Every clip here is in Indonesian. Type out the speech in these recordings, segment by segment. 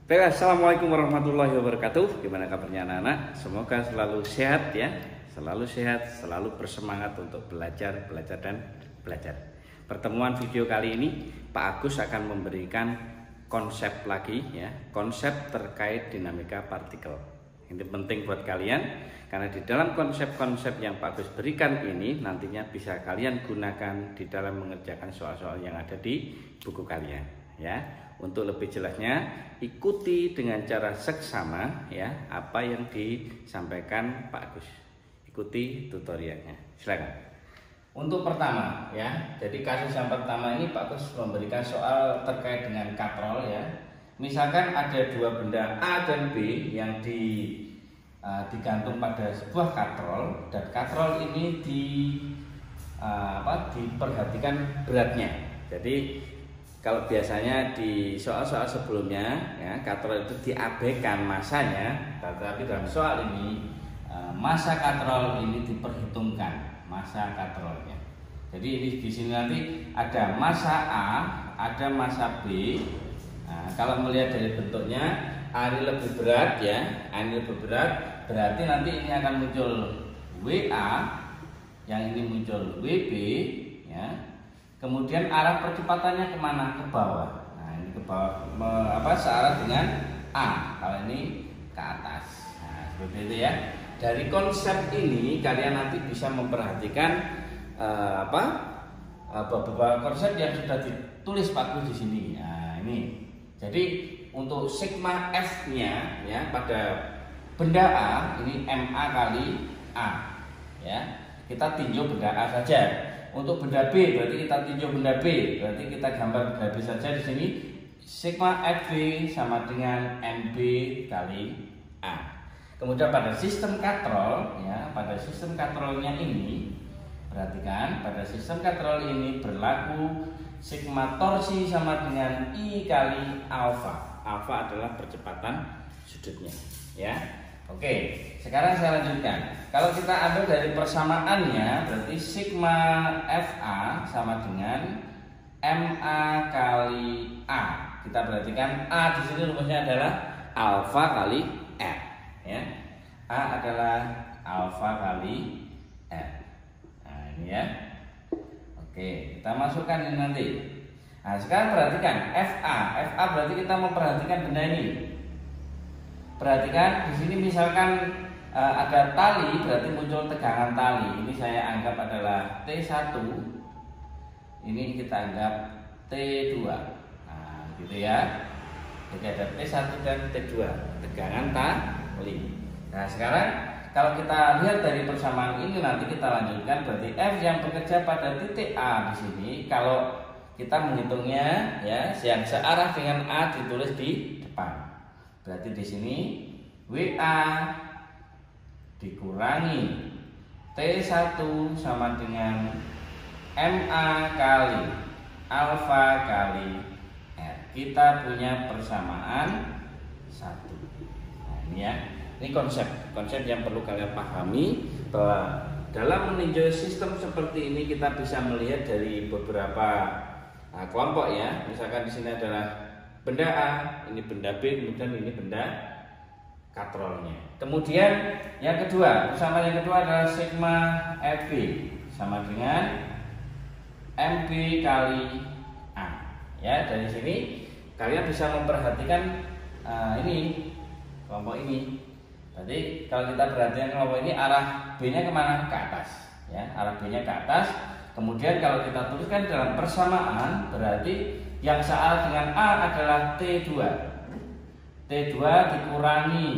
Baik, assalamualaikum warahmatullahi wabarakatuh. Gimana kabarnya anak-anak? Semoga selalu sehat ya, selalu sehat, selalu bersemangat untuk belajar dan belajar. Pertemuan video kali ini Pak Agus akan memberikan konsep lagi ya, konsep terkait dinamika partikel. Ini penting buat kalian karena di dalam konsep-konsep yang Pak Agus berikan ini nantinya bisa kalian gunakan di dalam mengerjakan soal-soal yang ada di buku kalian ya. Untuk lebih jelasnya ikuti dengan cara seksama ya apa yang disampaikan Pak Agus. Ikuti tutorialnya. Silakan. Untuk pertama ya, jadi kasus yang pertama ini Pak Agus memberikan soal terkait dengan katrol ya. Misalkan ada dua benda A dan B yang digantung pada sebuah katrol dan katrol ini diperhatikan beratnya. Jadi kalau biasanya di soal-soal sebelumnya ya, katrol itu diabaikan masanya, tetapi dalam soal ini massa katrol ini diperhitungkan, massa katrolnya. Jadi ini di sini nanti ada massa A, ada massa B. Nah, kalau melihat dari bentuknya A ini lebih berat ya, A ini lebih berat, berarti nanti ini akan muncul WA, yang ini muncul WB ya. Kemudian arah percepatannya kemana? Ke bawah. Nah ini ke bawah, searah dengan A. Kalau ini ke atas. Nah seperti itu ya. Dari konsep ini kalian nanti bisa memperhatikan beberapa konsep yang sudah ditulis Pak Gus di sini. Nah ini. Jadi untuk sigma F-nya ya pada benda A ini MA kali A. Ya kita tinjau benda A saja. Untuk benda B berarti kita tinjau benda B, berarti kita gambar benda B saja di sini. Sigma FB sama dengan MB kali A. Kemudian pada sistem katrol ya, pada sistem katrolnya ini perhatikan, pada sistem katrol ini berlaku sigma torsi sama dengan I kali alfa. Alfa adalah percepatan sudutnya ya. Oke, sekarang saya lanjutkan. Kalau kita ambil dari persamaannya, berarti sigma FA sama dengan MA kali A. Kita perhatikan A di sini rumusnya adalah alfa kali F. Ya, A adalah alfa kali F. Nah ini ya. Oke, kita masukkan ini nanti. Nah sekarang perhatikan FA. FA berarti kita memperhatikan benda ini. Perhatikan di sini misalkan ada tali, berarti muncul tegangan tali. Ini saya anggap adalah T1. Ini kita anggap T2. Nah, gitu ya. Jadi ada T1 dan T2, tegangan tali. Nah, sekarang kalau kita lihat dari persamaan ini nanti kita lanjutkan, berarti F yang bekerja pada titik A di sini kalau kita menghitungnya ya, yang searah dengan A ditulis di depan. Berarti di sini WA dikurangi T1 sama dengan MA kali alfa kali R. Kita punya persamaan 1. Nah, ini ya. Ini konsep yang perlu kalian pahami bahwa dalam meninjau sistem seperti ini kita bisa melihat dari beberapa kelompok ya. Misalkan di sini adalah benda A, ini benda B, kemudian ini benda katrolnya. Kemudian yang kedua, persamaan yang kedua adalah sigma FB sama dengan MB kali A. Ya, dari sini kalian bisa memperhatikan ini kelompok ini. Berarti kalau kita perhatikan kelompok ini arah B-nya kemana? Ke atas. Ya, arah B-nya ke atas. Kemudian kalau kita tuliskan dalam persamaan berarti yang searah dengan A adalah T2. T2 dikurangi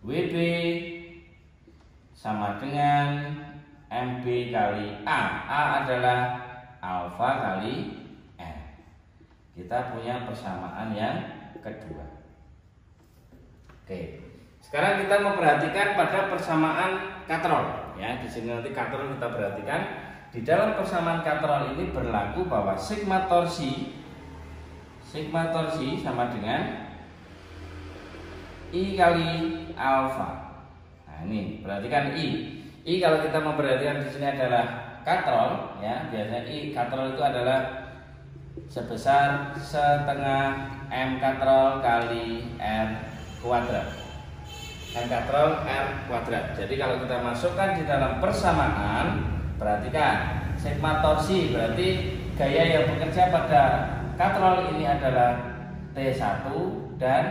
WB sama dengan MB kali A. A adalah alfa kali N. Kita punya persamaan yang kedua. Oke. Sekarang kita memperhatikan pada persamaan katrol. Ya, di sini nanti katrol kita perhatikan. Di dalam persamaan katrol ini berlaku bahwa sigma torsi sama dengan I kali alfa. Nah ini perhatikan I. I kalau kita memperhatikan di sini adalah katrol, ya biasanya I katrol itu adalah sebesar setengah M katrol kali R kuadrat. M katrol R kuadrat. Jadi kalau kita masukkan di dalam persamaan, perhatikan sigma torsi berarti gaya yang bekerja pada katrol ini adalah T1 dan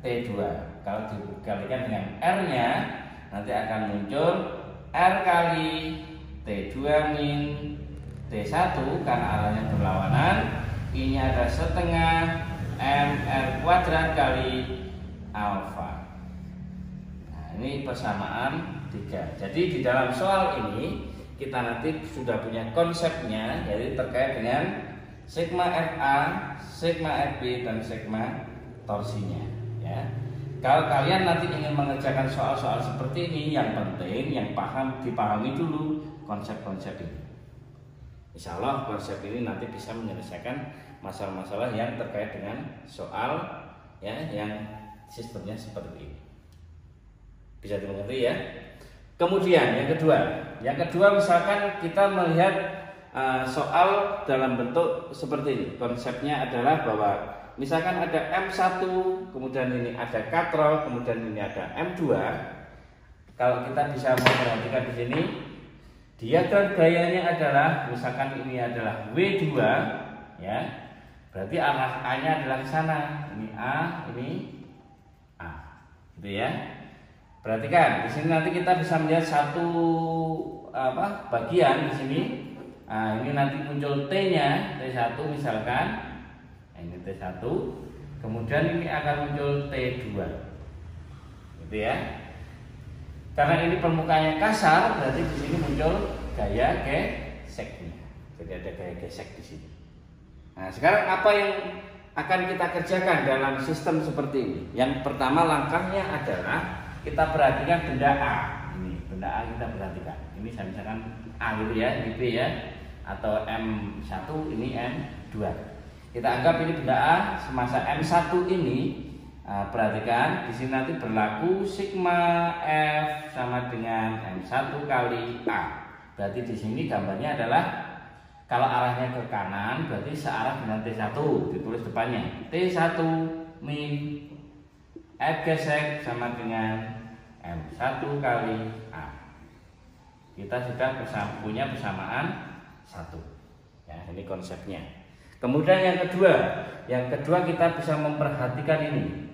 T2. Kalau dikalikan dengan R-nya, nanti akan muncul R kali T2 min T1 karena arahnya berlawanan. Ini ada setengah MR kuadrat kali alfa. Nah, ini persamaan 3. Jadi di dalam soal ini kita nanti sudah punya konsepnya, yaitu terkait dengan sigma FA, sigma FB, dan sigma torsinya. Ya. Kalau kalian nanti ingin mengerjakan soal-soal seperti ini, yang penting yang dipahami dulu konsep-konsep ini. Insya Allah konsep ini nanti bisa menyelesaikan masalah-masalah yang terkait dengan soal ya yang sistemnya seperti ini. Bisa dimengerti ya. Kemudian yang kedua misalkan kita melihat soal dalam bentuk seperti ini. Konsepnya adalah bahwa misalkan ada M1, kemudian ini ada katrol, kemudian ini ada M2. Kalau kita bisa memperhatikan di sini, diagram gayanya adalah misalkan ini adalah W2 ya. Berarti arah A-nya adalah ke sana. Ini A, ini A. Gitu ya. Perhatikan, di sini nanti kita bisa melihat satu bagian di sini. Nah, ini nanti muncul T-nya, T1 misalkan. Nah, ini T1. Kemudian ini akan muncul T2. Gitu ya. Karena ini permukaannya kasar, berarti di sini muncul gaya geseknya. Jadi ada gaya gesek di sini. Nah, sekarang apa yang akan kita kerjakan dalam sistem seperti ini? Yang pertama langkahnya adalah kita perhatikan benda A. Ini benda A kita perhatikan. Ini saya misalkan A gitu ya, ini B ya, atau M1 ini M2. Kita anggap ini benda A semasa M1 ini. Nah, perhatikan di sini nanti berlaku sigma F sama dengan M1 kali A. Berarti di sini gambarnya adalah kalau arahnya ke kanan berarti searah dengan T1, ditulis depannya. T1 min F gesek sama dengan M1 kali A. Kita sudah punya persamaan 1. Ya, ini konsepnya. Kemudian yang kedua kita bisa memperhatikan ini.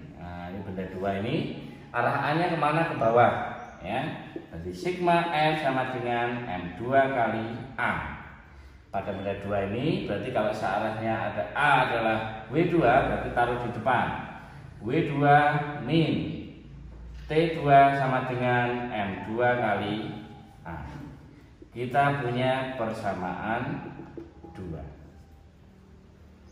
Benda 2 ini arah A-nya kemana? Ke bawah ya. Jadi sigma F sama dengan M2 kali A. Pada benda 2 ini berarti kalau searahnya ada A adalah W2 berarti taruh di depan. W2 min T2 sama dengan M2 kali A. Kita punya persamaan 2.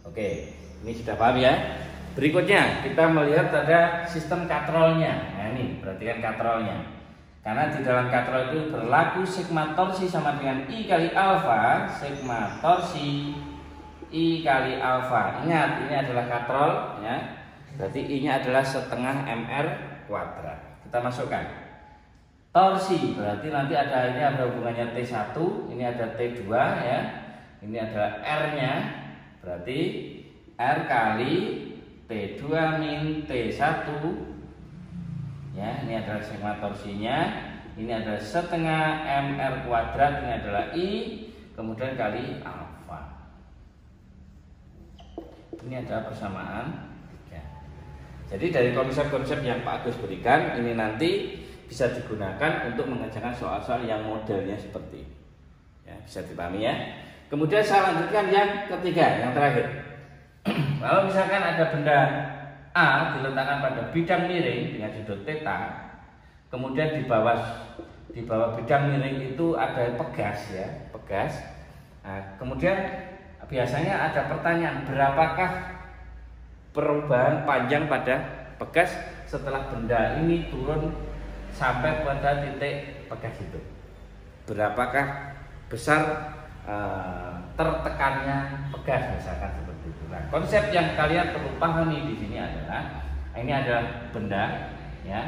Oke, ini sudah paham ya? Berikutnya kita melihat ada sistem katrolnya. Nah ini perhatikan katrolnya. Karena di dalam katrol itu berlaku sigma torsi sama dengan I kali alfa. Sigma torsi I kali alfa. Ingat ini adalah katrol ya. Berarti I-nya adalah setengah MR kuadrat. Kita masukkan torsi berarti nanti ini ada hubungannya T1, ini ada T2 ya. Ini adalah R-nya. Berarti R kali T2 min T1 ya, ini adalah sigma torsinya, ini adalah setengah MR kuadrat, ini adalah I, kemudian kali alfa. Ini adalah persamaan 3. Jadi dari konsep-konsep yang Pak Agus berikan ini nanti bisa digunakan untuk mengerjakan soal-soal yang modelnya seperti ini. Ya, bisa dipahami ya. Kemudian saya lanjutkan yang ketiga, yang terakhir. Kalau misalkan ada benda A diletakkan pada bidang miring dengan sudut theta, kemudian di bawah bidang miring itu ada pegas ya, pegas. Nah, kemudian biasanya ada pertanyaan, berapakah perubahan panjang pada pegas setelah benda ini turun sampai pada titik pegas itu? Berapakah besar tertekannya pegas misalkan seperti itu. Nah, konsep yang kalian perlu pahami di sini adalah ini adalah benda ya.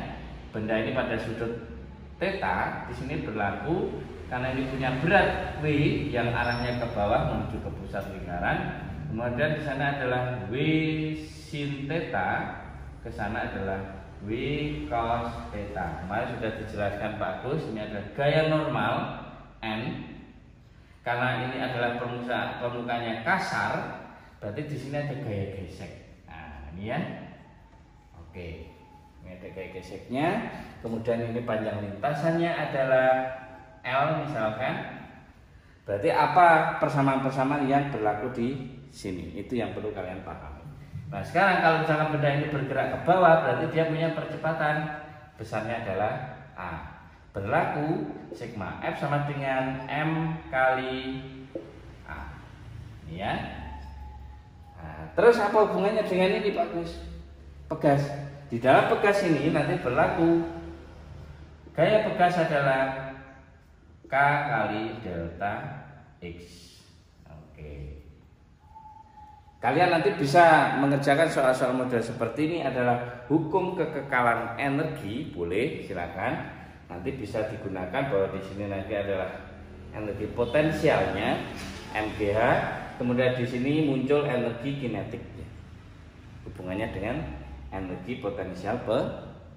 Benda ini pada sudut theta di sini berlaku karena ini punya berat W yang arahnya ke bawah menuju ke pusat lingkaran. Kemudian di sana adalah W sin theta, ke sana adalah W cos theta. Kemarin sudah dijelaskan Pak Agus, ini adalah gaya normal N. Karena ini adalah permukaannya kasar, berarti di sini ada gaya gesek. Nah, ini ya. Oke. Ini ada gaya geseknya. Kemudian ini panjang lintasannya adalah L misalkan. Berarti apa persamaan-persamaan yang berlaku di sini? Itu yang perlu kalian pahami. Nah, sekarang kalau misalkan benda ini bergerak ke bawah, berarti dia punya percepatan besarnya adalah A. Berlaku sigma F sama dengan M kali A. Ini ya. Nah, terus apa hubungannya dengan ini Pak Gus? Pegas. Di dalam pegas ini nanti berlaku gaya pegas adalah K kali delta X. Oke. Kalian nanti bisa mengerjakan soal-soal model seperti ini adalah hukum kekekalan energi, boleh silakan. Nanti bisa digunakan bahwa di sini nanti adalah energi potensialnya MGH, kemudian di sini muncul energi kinetiknya. Hubungannya dengan energi potensial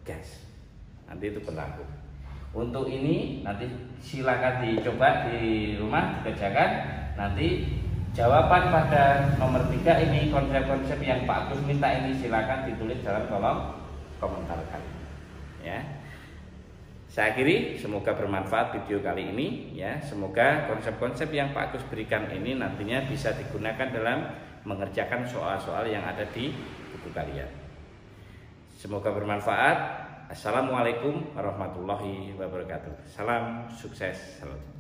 gas. Nanti itu berlaku. Untuk ini nanti silakan dicoba di rumah dikerjakan. Nanti jawaban pada nomor 3 ini, konsep-konsep yang Pak Agus minta ini silakan ditulis dalam kolom komentar kalian. Ya. Saya akhiri, semoga bermanfaat video kali ini ya. Semoga konsep-konsep yang Pak Agus berikan ini nantinya bisa digunakan dalam mengerjakan soal-soal yang ada di buku kalian. Semoga bermanfaat. Assalamualaikum warahmatullahi wabarakatuh. Salam sukses. Salam.